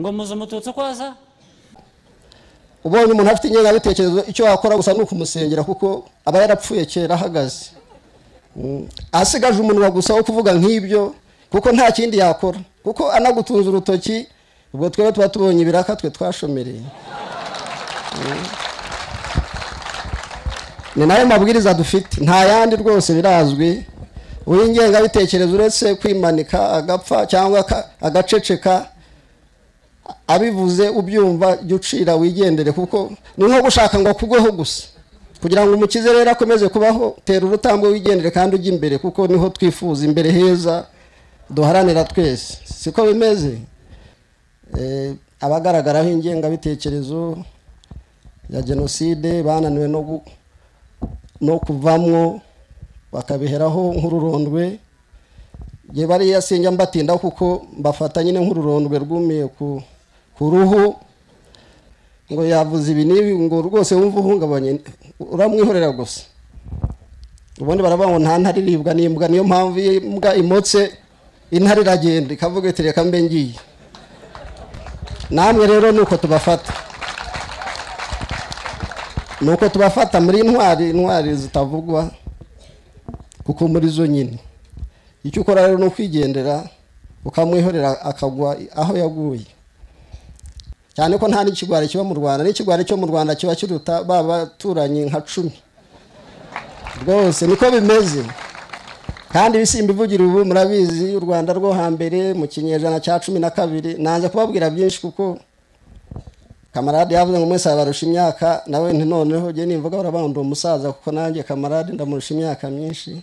ngo muze umututsi kwaza. Ubonye umuntu afite ingengabitekerezo icyo wakora gusa nuko umusengera kuko aba yarapfuye kera ahagaze. Asigaje umuntu gusa wo kuvuga nk'ibyo kuko nta kindi yakora kuko anagutunza urutoki ubwo twebwe tuba tubonye ibiraka twe twashomereye. Ni nayo mabwiriza dufite nta yandi rwose birazwi. Uw'ingengabitekerezo uretse kwimanika agapfa cyangwa agaceceka abivuze ubyumva jucira wigendere kuko ni nko gushaka ngo kugweho gusa kugira ngo umukize rero akomeze kubaho tera urutambwe wigendere kandi ujye imbere kuko niho twifuza imbere heza duharanira twese siko bimeze. Abagaragaraho ingengabitekerezo ya genocide bananiwe no kuvamwo bakabiheraho nk'ururondwe je bari yasenja mbatinda kuko mbafata nyine nk'ururondwe rwumiye ku ruhu ngo yavuze ibinibi ngo rwose wumva uhungabanye uramwihorera gusa ubundi barabango nta ntariribwa n'imbwa niyo mpamvu imbwa imotse intare iragenda ikavuga iti reka mbe ngiye. Namwe rero nuko tubafata muri intwari zitavugwa kuko muri zo nyine icyo ukora rero no kwigendera ukamwihorera akagwa aho yaguye cyane ko nta n'ikigwari kiba mu Rwanda n'ikigwari cyo mu Rwanda kiba kiruta baba turanye nka 10 rwose niko bimeze kandi bisimba ivugira ubu murabizi u Rwanda rwo hambere mu kinyejana cya 12 nanze kubabwira byinshi kuko kamarade yavuze ngo mwese abarusha imyaka nawe nti noneho je nimvuga barabando umusaza kuko nanjye kamarade ndamurusha imyaka myinshi.